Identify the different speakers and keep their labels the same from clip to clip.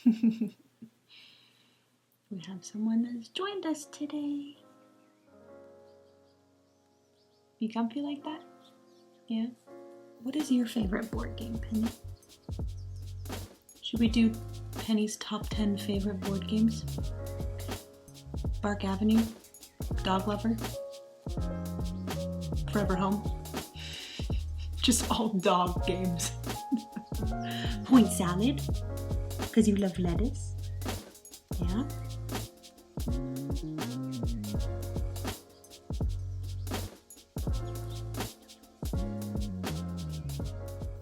Speaker 1: We have someone that's joined us today. You comfy like that? Yeah? What is your favorite board game, Penny? Should we do Penny's top 10 favorite board games? Bark Avenue? Dog Lover? Forever Home? Just all dog games. Point Salad? Because you love lettuce? Yeah?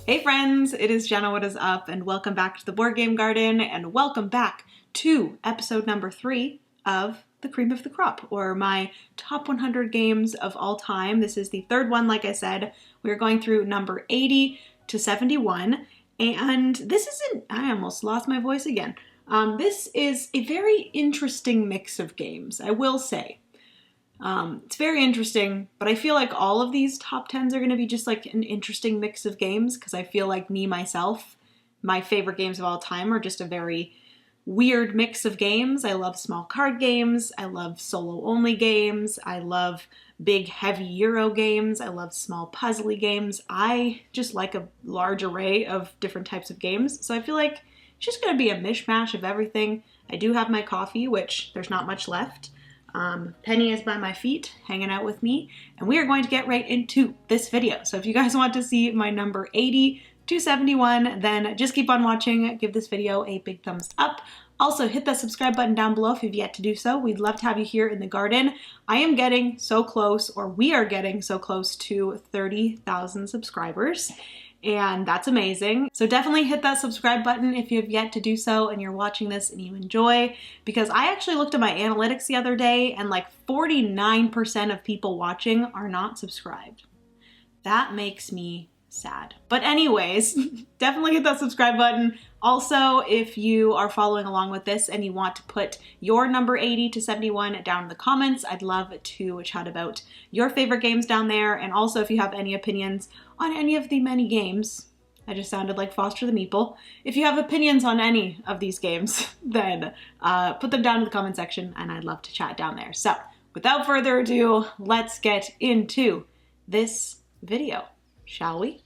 Speaker 1: Hey friends, it is Jenna, what is up, and welcome back to the Board Game Garden, and welcome back to episode number 3 of the Cream of the Crop, or my top 100 games of all time. This is the third one, like I said. We're going through number 80 to 71, and this isn't, I almost lost my voice again. This is a very interesting mix of games, I will say. It's very interesting, but I feel like all of these top 10s are going to be just like an interesting mix of games, because I feel like myself, my favorite games of all time are just a very weird mix of games. I love small card games, I love solo-only games, I love big, heavy Euro games, I love small puzzly games. I just like a large array of different types of games, so I feel like it's just going to be a mishmash of everything. I do have my coffee, which there's not much left. Penny is by my feet, hanging out with me, and we are going to get right into this video. So if you guys want to see my number 80 to 71, then just keep on watching, give this video a big thumbs up. Also, hit that subscribe button down below if you've yet to do so. We'd love to have you here in the garden. I am getting so close, or we are getting so close to 30,000 subscribers. And that's amazing. So definitely hit that subscribe button if you have yet to do so and you're watching this and you enjoy, because I actually looked at my analytics the other day and like 49% of people watching are not subscribed. That makes me sad. But anyways, definitely hit that subscribe button. Also, if you are following along with this and you want to put your number 80 to 71 down in the comments, I'd love to chat about your favorite games down there. And also, if you have any opinions on any of the many games, I just sounded like Foster the Meeple. If you have opinions on any of these games, then put them down in the comment section and I'd love to chat down there. So without further ado, let's get into this video, shall we?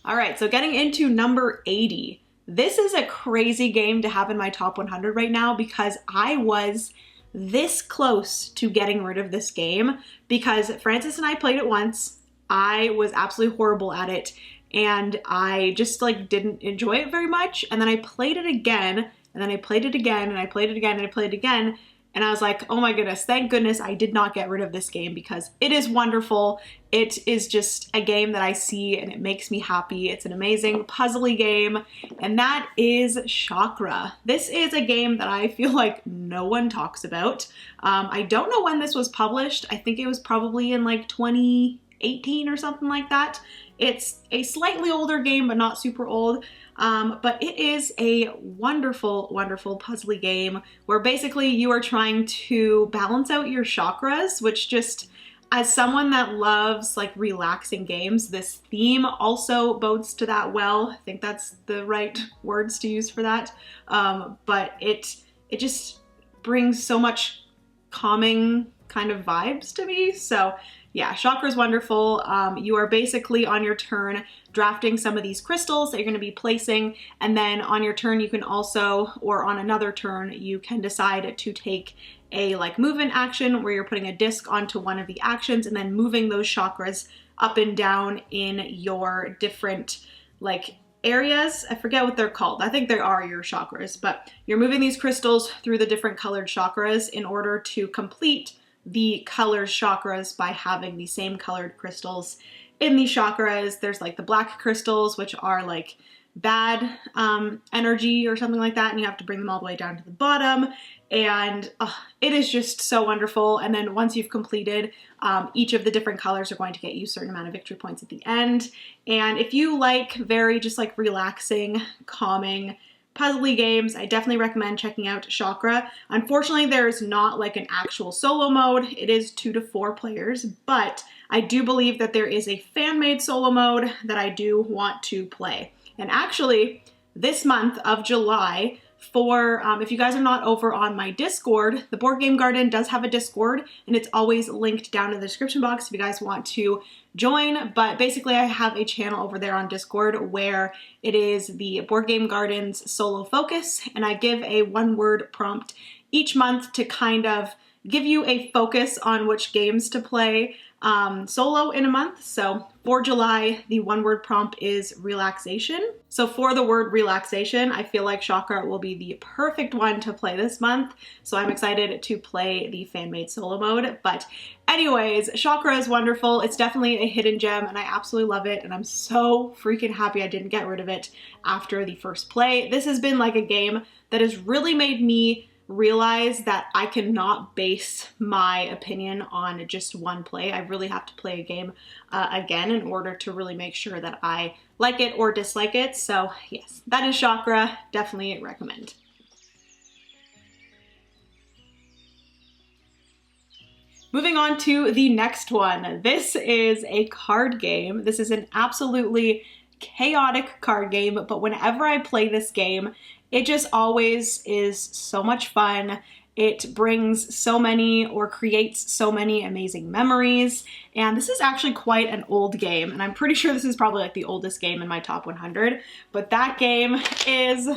Speaker 1: All right, so getting into number 80. This is a crazy game to have in my top 100 right now, because I was this close to getting rid of this game because Francis and I played it once. I was absolutely horrible at it and I just like didn't enjoy it very much. And then I played it again, and then I played it again, and I played it again, and I played it again. And I was like, oh my goodness, thank goodness I did not get rid of this game, because it is wonderful. It is just a game that I see and it makes me happy. It's an amazing puzzly game, and that is Chakra. This is a game that I feel like no one talks about. I don't know when this was published. I think it was probably in like 2018 or something like that. It's a slightly older game, but not super old. But it is a wonderful, wonderful puzzly game where basically you are trying to balance out your chakras, which just, as someone that loves like relaxing games, this theme also bodes to that well. I think that's the right words to use for that. But it just brings so much calming kind of vibes to me. So yeah, Chakra is wonderful. You are basically on your turn drafting some of these crystals that you're going to be placing, and then on your turn you can also, or on another turn, you can decide to take a like movement action where you're putting a disc onto one of the actions and then moving those chakras up and down in your different like areas. I forget what they're called. I think they are your chakras, but you're moving these crystals through the different colored chakras in order to complete the colored chakras by having the same colored crystals in these chakras. There's like the black crystals, which are like bad energy or something like that, and you have to bring them all the way down to the bottom. And it is just so wonderful. And then once you've completed each of the different colors are going to get you a certain amount of victory points at the end. And if you like very just like relaxing, calming, puzzly games, I definitely recommend checking out Chakra. Unfortunately, there's not like an actual solo mode. It is 2 to 4 players, but I do believe that there is a fan-made solo mode that I do want to play. And actually, this month of July, for if you guys are not over on my Discord, the Board Game Garden does have a Discord, and it's always linked down in the description box if you guys want to join. But basically, I have a channel over there on Discord where it is the Board Game Garden's solo focus, and I give a one-word prompt each month to kind of give you a focus on which games to play solo in a month. So for July, the one-word prompt is relaxation. So for the word relaxation, I feel like Chakra will be the perfect one to play this month. So I'm excited to play the fan-made solo mode. But anyways, Chakra is wonderful. It's definitely a hidden gem and I absolutely love it. And I'm so freaking happy I didn't get rid of it after the first play. This has been like a game that has really made me realize that I cannot base my opinion on just one play. I really have to play a game again in order to really make sure that I like it or dislike it. So yes, that is Chakra. Definitely recommend. Moving on to the next one. This is a card game. This is an absolutely chaotic card game, but whenever I play this game, it just always is so much fun. It brings so many or creates so many amazing memories. And this is actually quite an old game. And I'm pretty sure this is probably like the oldest game in my top 100. But that game is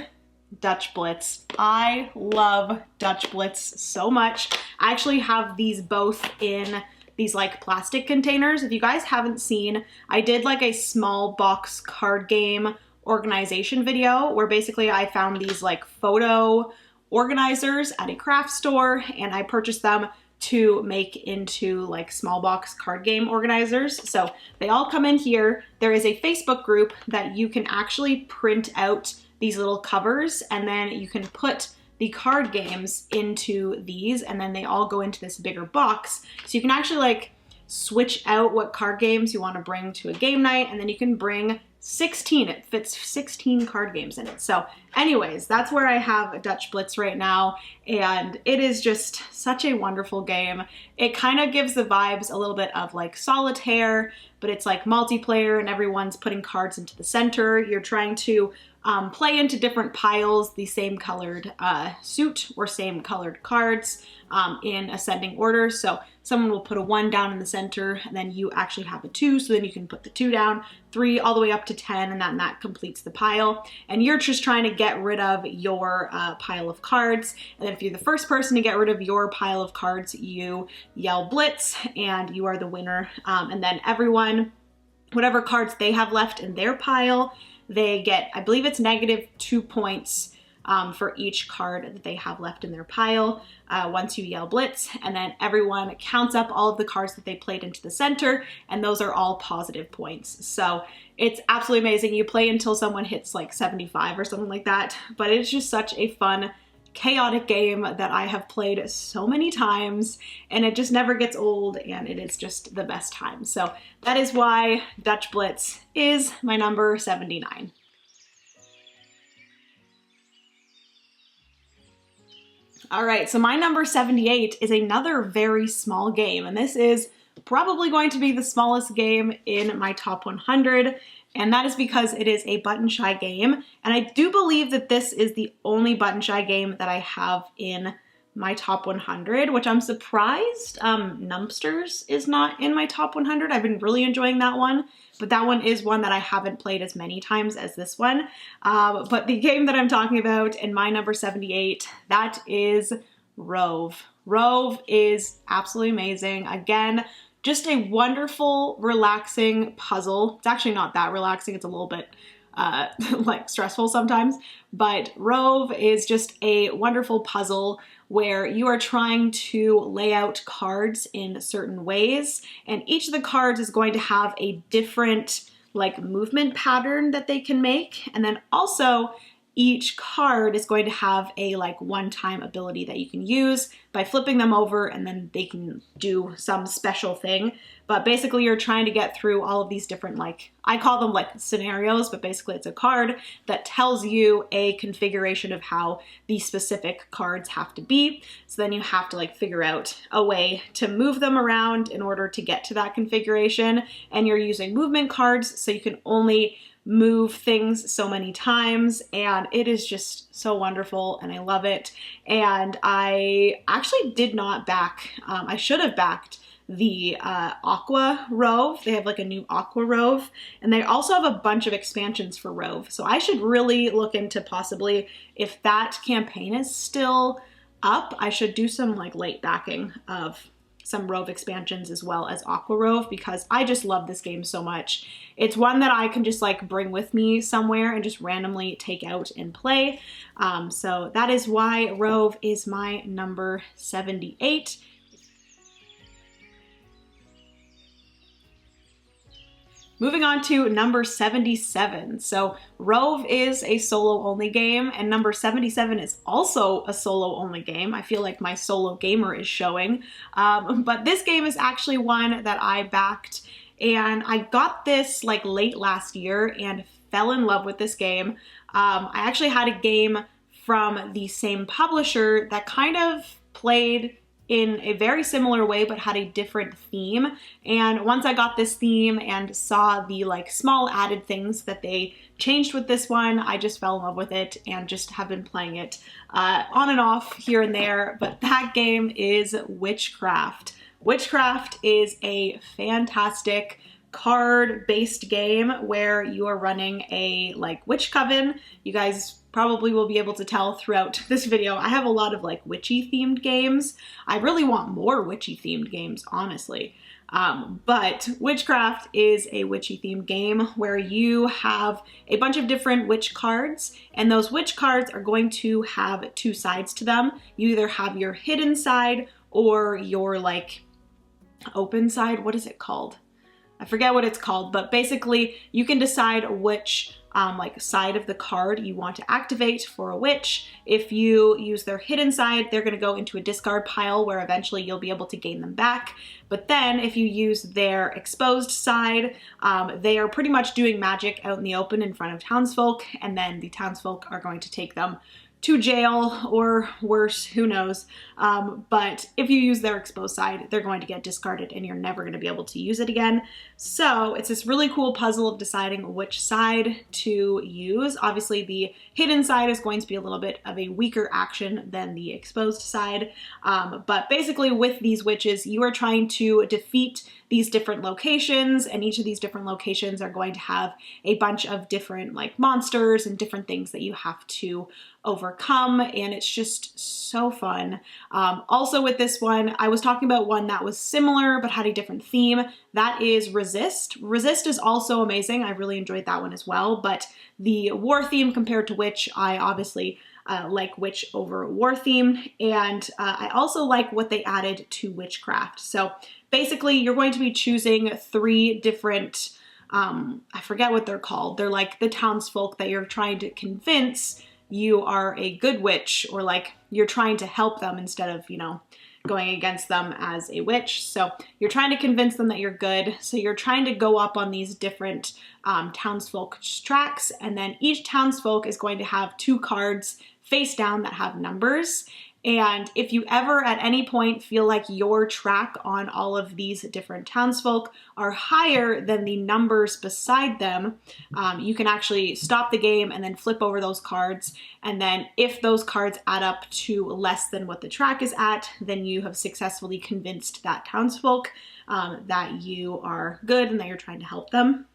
Speaker 1: Dutch Blitz. I love Dutch Blitz so much. I actually have these both in these like plastic containers. If you guys haven't seen, I did like a small box card game organization video where basically I found these like photo organizers at a craft store and I purchased them to make into like small box card game organizers. So they all come in here. There is a Facebook group that you can actually print out these little covers and then you can put the card games into these and then they all go into this bigger box. So you can actually like switch out what card games you want to bring to a game night and then you can bring 16. It fits 16 card games in it. So anyways, that's where I have a Dutch Blitz right now. And it is just such a wonderful game. It kind of gives the vibes a little bit of like solitaire, but it's like multiplayer and everyone's putting cards into the center. You're trying to play into different piles, the same colored suit or same colored cards in ascending order. So someone will put a 1 down in the center and then you actually have a 2. So then you can put the 2 down, 3 all the way up to 10 and that completes the pile. And you're just trying to get rid of your pile of cards. And then if you're the first person to get rid of your pile of cards, you yell blitz and you are the winner. And then everyone, whatever cards they have left in their pile, they get, I believe it's -2 points for each card that they have left in their pile once you yell blitz, and then everyone counts up all of the cards that they played into the center, and those are all positive points. So it's absolutely amazing. You play until someone hits like 75 or something like that, but it's just such a fun, chaotic game that I have played so many times and it just never gets old and it is just the best time. So that is why Dutch Blitz is my number 79. All right, so my number 78 is another very small game, and this is probably going to be the smallest game in my top 100, and that is because it is a button shy game, and I do believe that this is the only button shy game that I have in my top 100, which I'm surprised Numpsters is not in my top 100. I've been really enjoying that one, but that one is one that I haven't played as many times as this one. But the game that I'm talking about in my number 78, that is Rove. Rove is absolutely amazing. Again, just a wonderful, relaxing puzzle. It's actually not that relaxing. It's a little bit like stressful sometimes, but Rove is just a wonderful puzzle where you are trying to lay out cards in certain ways, and each of the cards is going to have a different like movement pattern that they can make, and then also each card is going to have a like one-time ability that you can use by flipping them over and then they can do some special thing. But basically you're trying to get through all of these different, like, I call them like scenarios, but basically it's a card that tells you a configuration of how the specific cards have to be. So then you have to like figure out a way to move them around in order to get to that configuration. And you're using movement cards, so you can only move things so many times, and it is just so wonderful and I love it. And I actually did not back, I should have backed the Aqua Rove. They have like a new Aqua Rove, and they also have a bunch of expansions for Rove. So I should really look into possibly, if that campaign is still up, I should do some like late backing of some Rove expansions as well as Aqua Rove, because I just love this game so much. It's one that I can just like bring with me somewhere and just randomly take out and play. So that is why Rove is my number 78. Moving on to number 77. So Rove is a solo only game, and number 77 is also a solo only game. I feel like my solo gamer is showing. But this game is actually one that I backed, and I got this like late last year and fell in love with this game. I actually had a game from the same publisher that kind of played in a very similar way but had a different theme. And once I got this theme and saw the like small added things that they changed with this one, I just fell in love with it and just have been playing it on and off here and there. But that game is Witchcraft. Witchcraft is a fantastic card-based game where you are running a like witch coven. You guys probably will be able to tell throughout this video, I have a lot of like witchy themed games. I really want more witchy themed games, honestly. But Witchcraft is a witchy themed game where you have a bunch of different witch cards, and those witch cards are going to have two sides to them. You either have your hidden side or your like open side. What is it called? I forget what it's called, but basically you can decide which like side of the card you want to activate for a witch. If you use their hidden side, they're going to go into a discard pile where eventually you'll be able to gain them back. But then if you use their exposed side, they are pretty much doing magic out in the open in front of townsfolk, and then the townsfolk are going to take them to jail or worse, who knows. But if you use their exposed side, they're going to get discarded and you're never going to be able to use it again. So it's this really cool puzzle of deciding which side to use. Obviously the hidden side is going to be a little bit of a weaker action than the exposed side. But basically with these witches, you are trying to defeat these different locations, and each of these different locations are going to have a bunch of different like monsters and different things that you have to overcome, and it's just so fun. Also with this one, I was talking about one that was similar but had a different theme. That is Resist. Resist is also amazing. I really enjoyed that one as well, but the war theme compared to Witch, I obviously like Witch over war theme, and I also like what they added to Witchcraft. So basically you're going to be choosing three different, I forget what they're called. They're like the townsfolk that you're trying to convince you are a good witch, or like you're trying to help them instead of, you know, going against them as a witch. So you're trying to convince them that you're good. So you're trying to go up on these different townsfolk tracks, and then each townsfolk is going to have two cards face down that have numbers. And if you ever at any point feel like your track on all of these different townsfolk are higher than the numbers beside them, you can actually stop the game and then flip over those cards. And then if those cards add up to less than what the track is at, then you have successfully convinced that townsfolk that you are good and that you're trying to help them.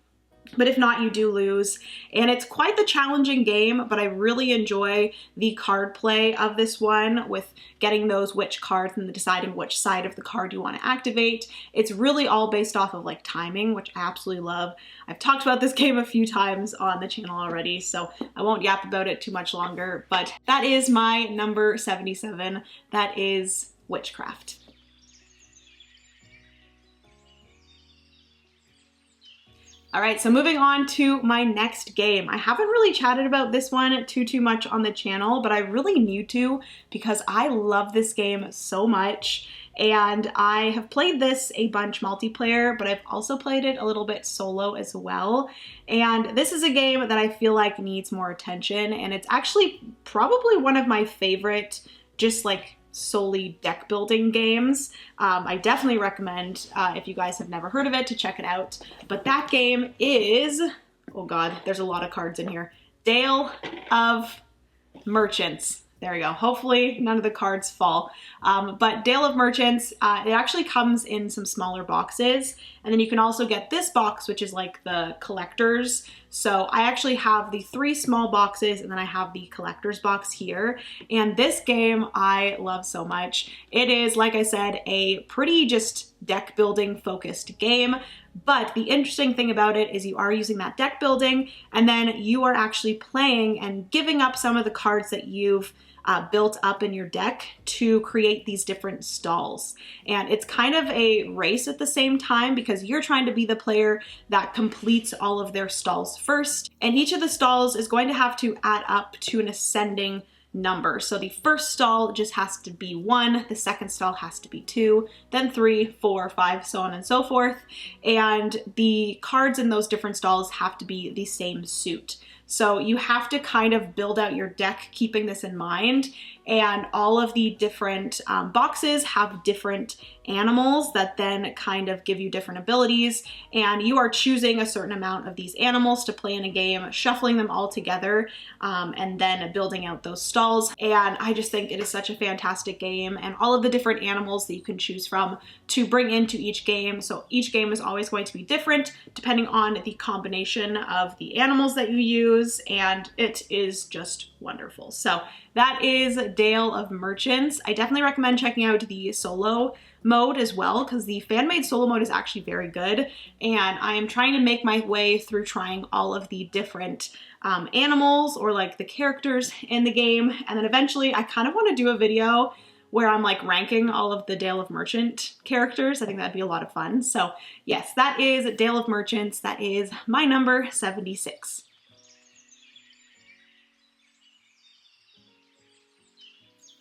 Speaker 1: But if not, you do lose. And it's quite the challenging game, but I really enjoy the card play of this one with getting those witch cards and deciding which side of the card you want to activate. It's really all based off of like timing, which I absolutely love. I've talked about this game a few times on the channel already, so I won't yap about it too much longer, but that is my number 77. That is Witchcraft. All right, so moving on to my next game. I haven't really chatted about this one too much on the channel, but I really need to because I love this game so much. and I have played this a bunch multiplayer, but I've also played it a little bit solo as well. And this is a game that I feel like needs more attention, and it's actually probably one of my favorite just like solely deck building games. I definitely recommend, if you guys have never heard of it, to check it out. But that game is, oh god, there's a lot of cards in here, Dale of Merchants. There we go. Hopefully none of the cards fall. But Dale of Merchants, it actually comes in some smaller boxes. And then you can also get this box, which is like the collector's. So I actually have the 3 small boxes, and then I have the collector's box here. And this game I love so much. It is, like I said, a pretty just deck building focused game. But the interesting thing about it is you are using that deck building, and then you are actually playing and giving up some of the cards that you've built up in your deck to create these different stalls. And it's kind of a race at the same time, because you're trying to be the player that completes all of their stalls first. And each of the stalls is going to have to add up to an ascending number. So the first stall just has to be 1, the second stall has to be 2, then 3, 4, 5, so on and so forth. And the cards in those different stalls have to be the same suit. So you have to kind of build out your deck keeping this in mind, and all of the different boxes have different animals that then kind of give you different abilities, and you are choosing a certain amount of these animals to play in a game, shuffling them all together, and then building out those stalls. And I just think it is such a fantastic game, and all of the different animals that you can choose from to bring into each game. So each game is always going to be different depending on the combination of the animals that you use, and it is just wonderful. So that is Dale of Merchants. I definitely recommend checking out the solo mode as well, because the fan-made solo mode is actually very good, and I am trying to make my way through trying all of the different animals or like the characters in the game, and then eventually I kind of want to do a video where I'm like ranking all of the Dale of Merchant characters. I think that'd be a lot of fun. So yes, that is Dale of Merchants. That is my number 76.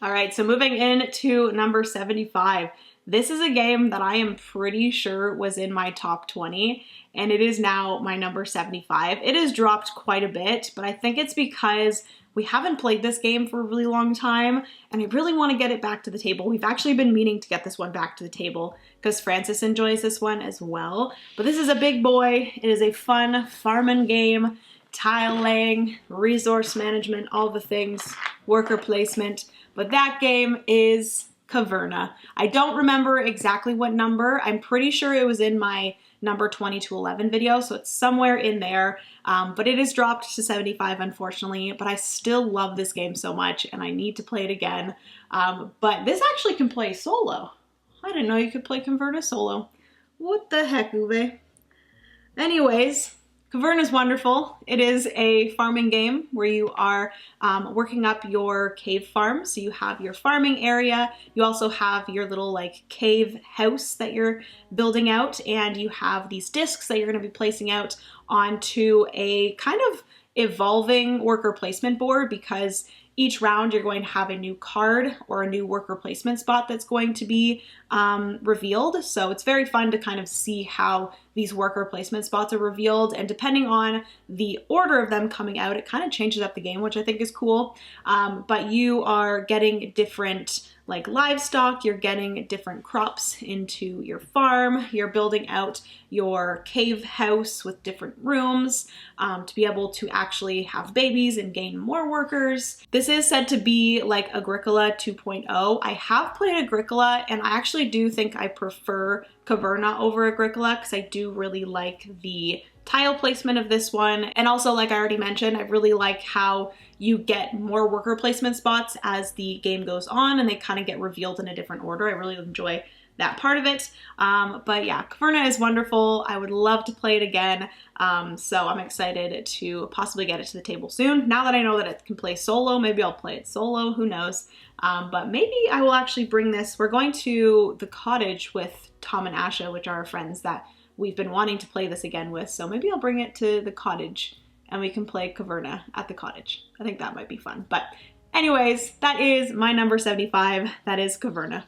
Speaker 1: All right, so moving in to number 75. This is a game that I am pretty sure was in my top 20, and it is now my number 75. It has dropped quite a bit, but I think it's because we haven't played this game for a really long time, and I really want to get it back to the table. We've actually been meaning to get this one back to the table because Francis enjoys this one as well. But this is a big boy. It is a fun farming game, tile laying, resource management, all the things, worker placement. But that game is Caverna. I don't remember exactly what number. I'm pretty sure it was in my number 20 to 11 video, so it's somewhere in there. But it is dropped to 75, unfortunately, but I still love this game so much, and I need to play it again. But this actually can play solo. I didn't know you could play Caverna solo. What the heck, Uwe? Anyways, Caverna is wonderful. It is a farming game where you are working up your cave farm. So you have your farming area. You also have your little like cave house that you're building out, and you have these discs that you're going to be placing out onto a kind of evolving worker placement board, because each round you're going to have a new card or a new worker placement spot that's going to be revealed. So it's very fun to kind of see how these worker placement spots are revealed, and depending on the order of them coming out, it kind of changes up the game, which I think is cool. But you are getting different like livestock, you're getting different crops into your farm, you're building out your cave house with different rooms to be able to actually have babies and gain more workers. This is said to be like Agricola 2.0. I have played Agricola, and I actually do think I prefer Caverna over Agricola because I do really like the tile placement of this one. And also, like I already mentioned, I really like how you get more worker placement spots as the game goes on, and they kind of get revealed in a different order. I really enjoy that part of it. But yeah, Caverna is wonderful. I would love to play it again. So I'm excited to possibly get it to the table soon. Now that I know that it can play solo, maybe I'll play it solo, who knows. But maybe I will actually bring this. We're going to the cottage with Tom and Asha, which are our friends that we've been wanting to play this again with. So maybe I'll bring it to the cottage and we can play Caverna at the cottage. I think that might be fun. But anyways, that is my number 75. That is Caverna.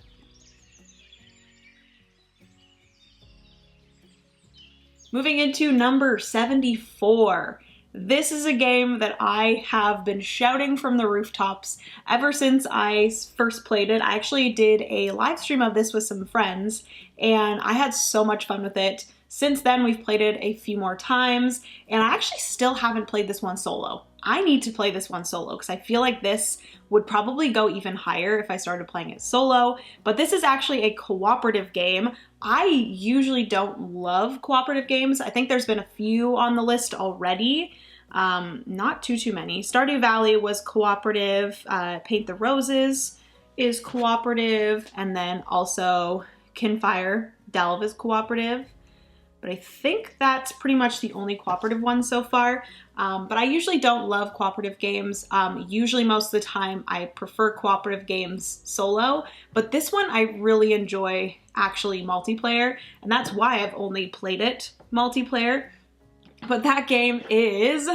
Speaker 1: Moving into number 74. This is a game that I have been shouting from the rooftops ever since I first played it. I actually did a live stream of this with some friends, and I had so much fun with it. Since then, we've played it a few more times, and I actually still haven't played this one solo. I need to play this one solo because I feel like this would probably go even higher if I started playing it solo, but this is actually a cooperative game. I usually don't love cooperative games. I think there's been a few on the list already. Not too many. Stardew Valley was cooperative. Paint the Roses is cooperative, and then also Kinfire Delve is cooperative. But I think that's pretty much the only cooperative one so far. But I usually don't love cooperative games. Usually most of the time I prefer cooperative games solo, but this one I really enjoy actually multiplayer, and that's why I've only played it multiplayer. But that game is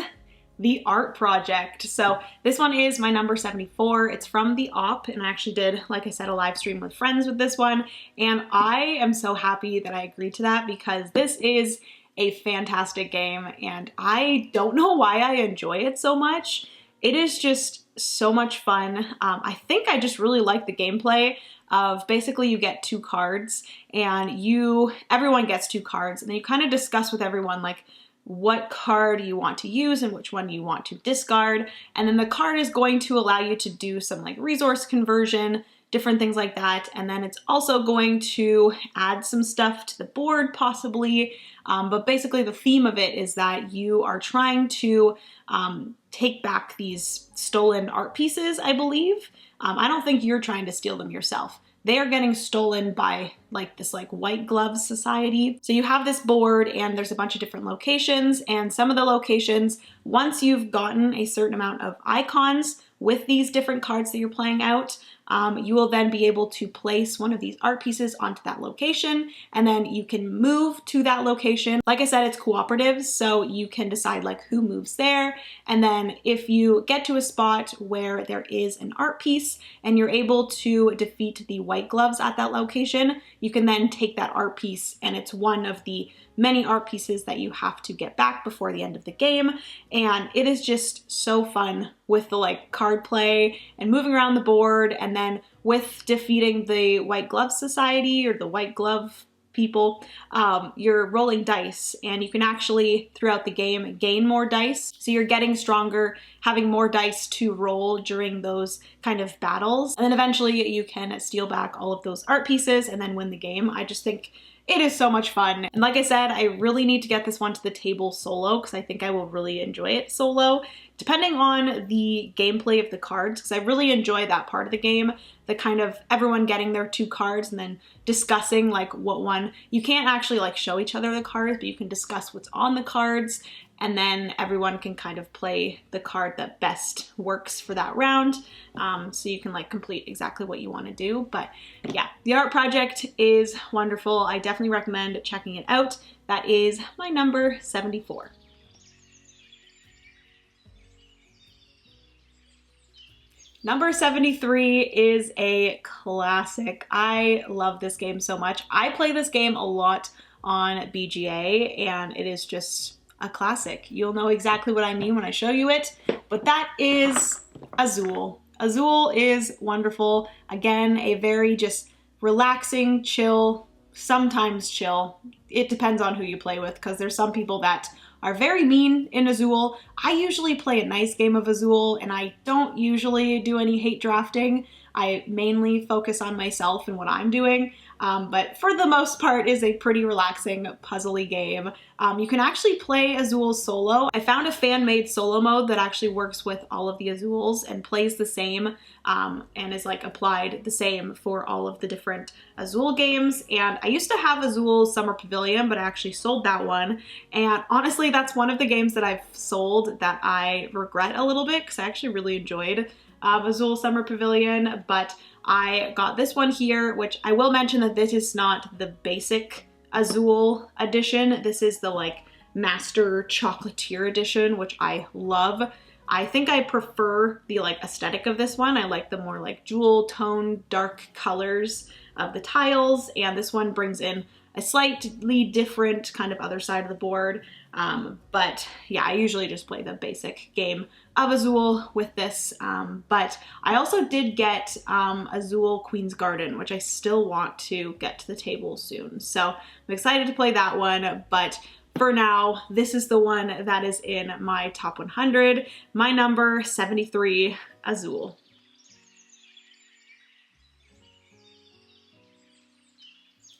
Speaker 1: the Art Project. So this one is my number 74. It's from the OP, and I actually did, like I said, a live stream with friends with this one. And I am so happy that I agreed to that because this is a fantastic game, and I don't know why I enjoy it so much. It is just so much fun. I think I just really like the gameplay of basically you get 2 cards, and everyone gets 2 cards, and then you kind of discuss with everyone like what card you want to use and which one you want to discard. And then the card is going to allow you to do some like resource conversion, different things like that. And then it's also going to add some stuff to the board possibly. But basically the theme of it is that you are trying to take back these stolen art pieces, I believe. I don't think you're trying to steal them yourself. They are getting stolen by like this like white glove society. So you have this board and there's a bunch of different locations, and some of the locations, once you've gotten a certain amount of icons with these different cards that you're playing out, you will then be able to place one of these art pieces onto that location, and then you can move to that location. Like I said, it's cooperative, so you can decide like who moves there. And then if you get to a spot where there is an art piece and you're able to defeat the white gloves at that location, you can then take that art piece, and it's one of the many art pieces that you have to get back before the end of the game. And it is just so fun with the like card play and moving around the board, and then with defeating the White Glove Society or the White Glove people, you're rolling dice, and you can actually throughout the game gain more dice. So you're getting stronger, having more dice to roll during those kind of battles. And then eventually you can steal back all of those art pieces and then win the game. I just think it is so much fun. And like I said, I really need to get this one to the table solo because I think I will really enjoy it solo, depending on the gameplay of the cards, because I really enjoy that part of the game, the kind of everyone getting their 2 cards and then discussing like what one. You can't actually like show each other the cards, but you can discuss what's on the cards, and then everyone can kind of play the card that best works for that round. So you can like complete exactly what you want to do. But yeah, the Art Project is wonderful. I definitely recommend checking it out. That is my number 74. Number 73 is a classic. I love this game so much. I play this game a lot on BGA, and it is just a classic. You'll know exactly what I mean when I show you it, but that is Azul. Azul is wonderful. Again, a very just relaxing, chill, sometimes chill. It depends on who you play with, because there's some people that are very mean in Azul. I usually play a nice game of Azul, and I don't usually do any hate drafting. I mainly focus on myself and what I'm doing. But for the most part is a pretty relaxing puzzly game. You can actually play Azul solo. I found a fan-made solo mode that actually works with all of the Azuls and plays the same and is like applied the same for all of the different Azul games. And I used to have Azul Summer Pavilion, but I actually sold that one. And honestly, that's one of the games that I've sold that I regret a little bit because I actually really enjoyed Azul Summer Pavilion, but I got this one here, which I will mention that this is not the basic Azul edition. This is the like Master Chocolatier edition, which I love. I think I prefer the like aesthetic of this one. I like the more like jewel tone, dark colors of the tiles, and this one brings in a slightly different kind of other side of the board. But yeah, I usually just play the basic game of Azul with this. But I also did get Azul Queen's Garden, which I still want to get to the table soon. So I'm excited to play that one, but for now, this is the one that is in my top 100, my number 73, Azul.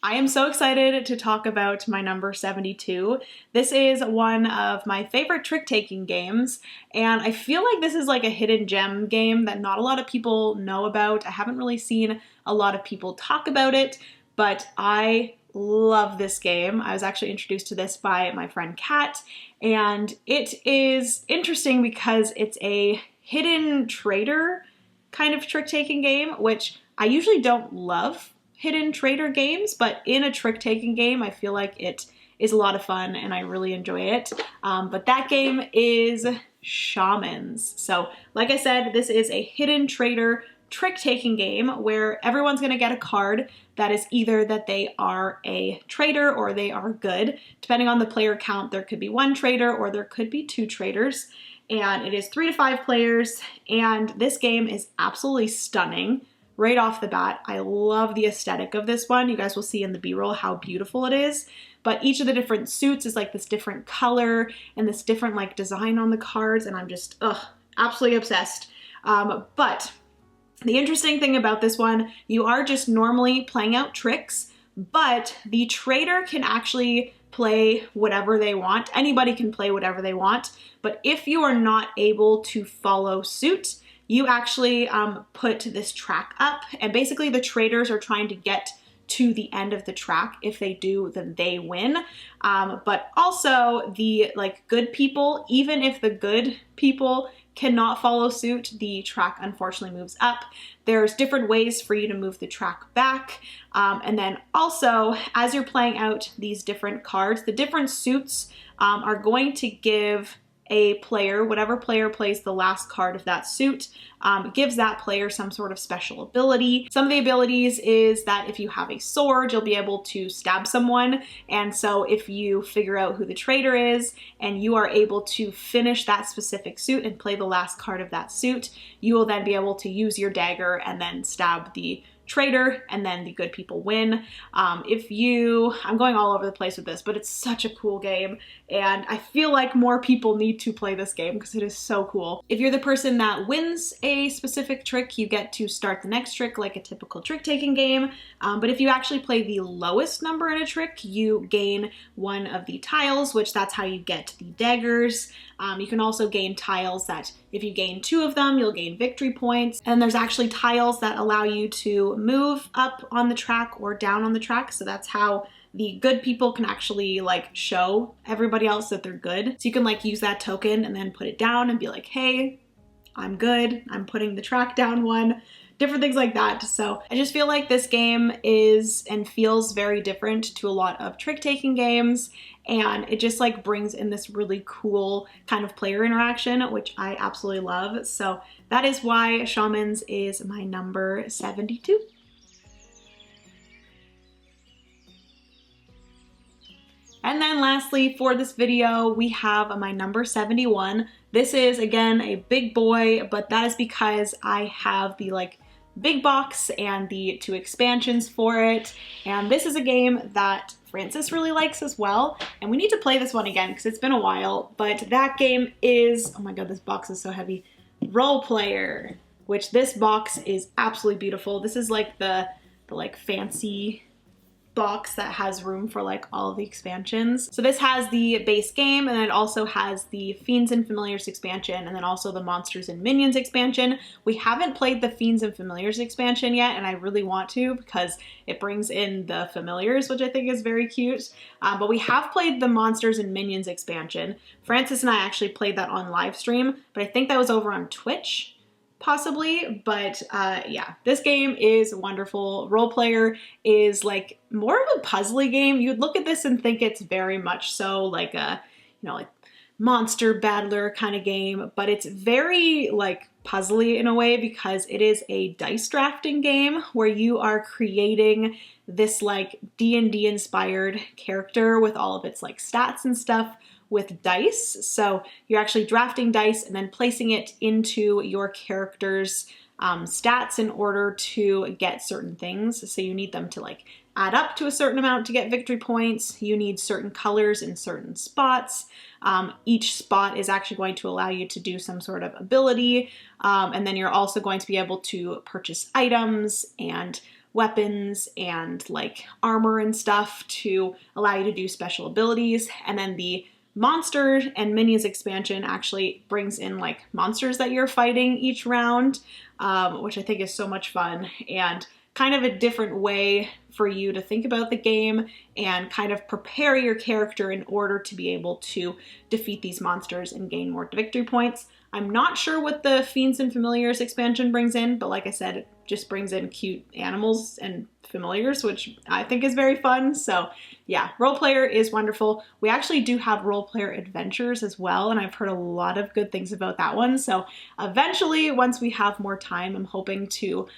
Speaker 1: I am so excited to talk about my number 72. This is one of my favorite trick-taking games, and I feel like this is like a hidden gem game that not a lot of people know about. I haven't really seen a lot of people talk about it, but I love this game. I was actually introduced to this by my friend Kat, and it is interesting because it's a hidden trader kind of trick-taking game, which I usually don't love hidden trader games, but in a trick-taking game, I feel like it is a lot of fun and I really enjoy it. But that game is Shamans. So like I said, this is a hidden trader trick-taking game where everyone's gonna get a card that is either that they are a trader or they are good. Depending on the player count, there could be one trader or there could be two traders. And it is 3 to 5 players, and this game is absolutely stunning. Right off the bat, I love the aesthetic of this one. You guys will see in the B-roll how beautiful it is. But each of the different suits is like this different color and this different like design on the cards, and I'm just, absolutely obsessed. But the interesting thing about this one, you are just normally playing out tricks, but the trader can actually play whatever they want. Anybody can play whatever they want, but if you are not able to follow suit, you actually put this track up, and basically the traders are trying to get to the end of the track. If they do, then they win. But also the like good people, even if the good people cannot follow suit, the track unfortunately moves up. There's different ways for you to move the track back. And then also, as you're playing out these different cards, the different suits are going to give a player, whatever player plays the last card of that suit, gives that player some sort of special ability. Some of the abilities is that if you have a sword, you'll be able to stab someone. And so if you figure out who the traitor is and you are able to finish that specific suit and play the last card of that suit, you will then be able to use your dagger and then stab the traitor, and then the good people win. I'm going all over the place with this, but it's such a cool game, and I feel like more people need to play this game because it is so cool. If you're the person that wins a specific trick, you get to start the next trick like a typical trick-taking game, but if you actually play the lowest number in a trick, you gain one of the tiles, which that's how you get the daggers. You can also gain tiles that if you gain 2 of them, you'll gain victory points. And there's actually tiles that allow you to move up on the track or down on the track. So that's how the good people can actually like show everybody else that they're good. So you can like use that token and then put it down and be like, hey, I'm good. I'm putting the track down one. Different things like that. So I just feel like this game is and feels very different to a lot of trick-taking games, and it just like brings in this really cool kind of player interaction, which I absolutely love. So that is why Shamans is my number 72. And then lastly for this video, we have my number 71. This is again a big boy, but that is because I have the like big box and the 2 expansions for it. And this is a game that Francis really likes as well. And we need to play this one again because it's been a while, but that game is, oh my God, this box is so heavy. Roll Player, which this box is absolutely beautiful. This is like the like fancy box that has room for like all of the expansions. So this has the base game, and it also has the Fiends and Familiars expansion, and then also the Monsters and Minions expansion. We haven't played the Fiends and Familiars expansion yet, and I really want to because it brings in the Familiars, which I think is very cute. But we have played the Monsters and Minions expansion. Francis and I actually played that on live stream, but I think that was over on Twitch. Possibly, but yeah, this game is wonderful. Roll Player is like more of a puzzly game. You'd look at this and think it's very much so like a, like monster battler kind of game, but it's very like puzzly in a way because it is a dice drafting game where you are creating this like D&D inspired character with all of its like stats and stuff with dice. So you're actually drafting dice and then placing it into your character's stats in order to get certain things. So you need them to like add up to a certain amount to get victory points. You need certain colors in certain spots. Each spot is actually going to allow you to do some sort of ability. And then you're also going to be able to purchase items and weapons and like armor and stuff to allow you to do special abilities. And then the Monster and Minions expansion actually brings in like monsters that you're fighting each round, which I think is so much fun and kind of a different way for you to think about the game and kind of prepare your character in order to be able to defeat these monsters and gain more victory points. I'm not sure what the Fiends and Familiars expansion brings in, but like I said, it just brings in cute animals and familiars, which I think is very fun. So yeah, Role Player is wonderful. We actually do have Role Player Adventures as well, and I've heard a lot of good things about that one. So eventually, once we have more time, I'm hoping to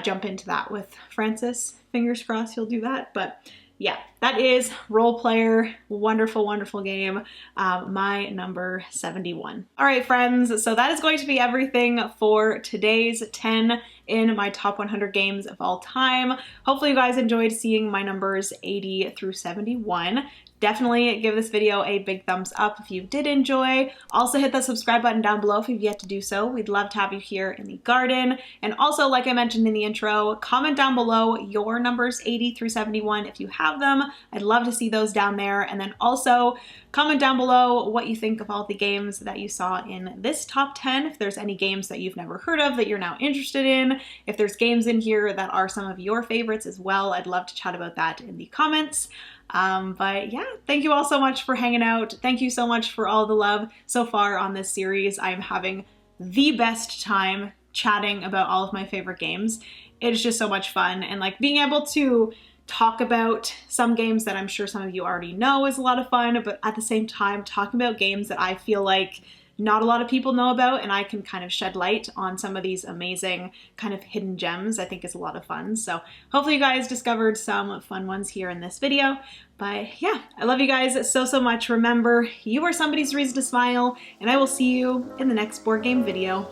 Speaker 1: jump into that with Francis. Fingers crossed he'll do that, but yeah, that is Role Player. Wonderful, wonderful game. My number 71. All right, friends, so that is going to be everything for today's 10 in my top 100 games of all time. Hopefully you guys enjoyed seeing my numbers 80 through 71. Definitely give this video a big thumbs up if you did enjoy. Also hit that subscribe button down below if you've yet to do so. We'd love to have you here in the garden. And also, like I mentioned in the intro, comment down below your numbers 80 through 71 if you have them. I'd love to see those down there. And then also comment down below what you think of all the games that you saw in this top 10. If there's any games that you've never heard of that you're now interested in, if there's games in here that are some of your favorites as well, I'd love to chat about that in the comments. But yeah, thank you all so much for hanging out. Thank you so much for all the love so far on this series. I'm having the best time chatting about all of my favorite games. It's just so much fun, and like being able to talk about some games that I'm sure some of you already know is a lot of fun, but at the same time talking about games that I feel like not a lot of people know about, and I can kind of shed light on some of these amazing kind of hidden gems, I think is a lot of fun. So hopefully you guys discovered some fun ones here in this video. But yeah, I love you guys so, so much. Remember, you are somebody's reason to smile, and I will see you in the next board game video.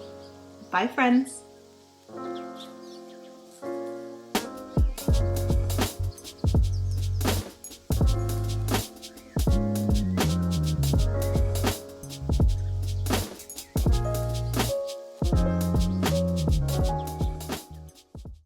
Speaker 1: Bye, friends.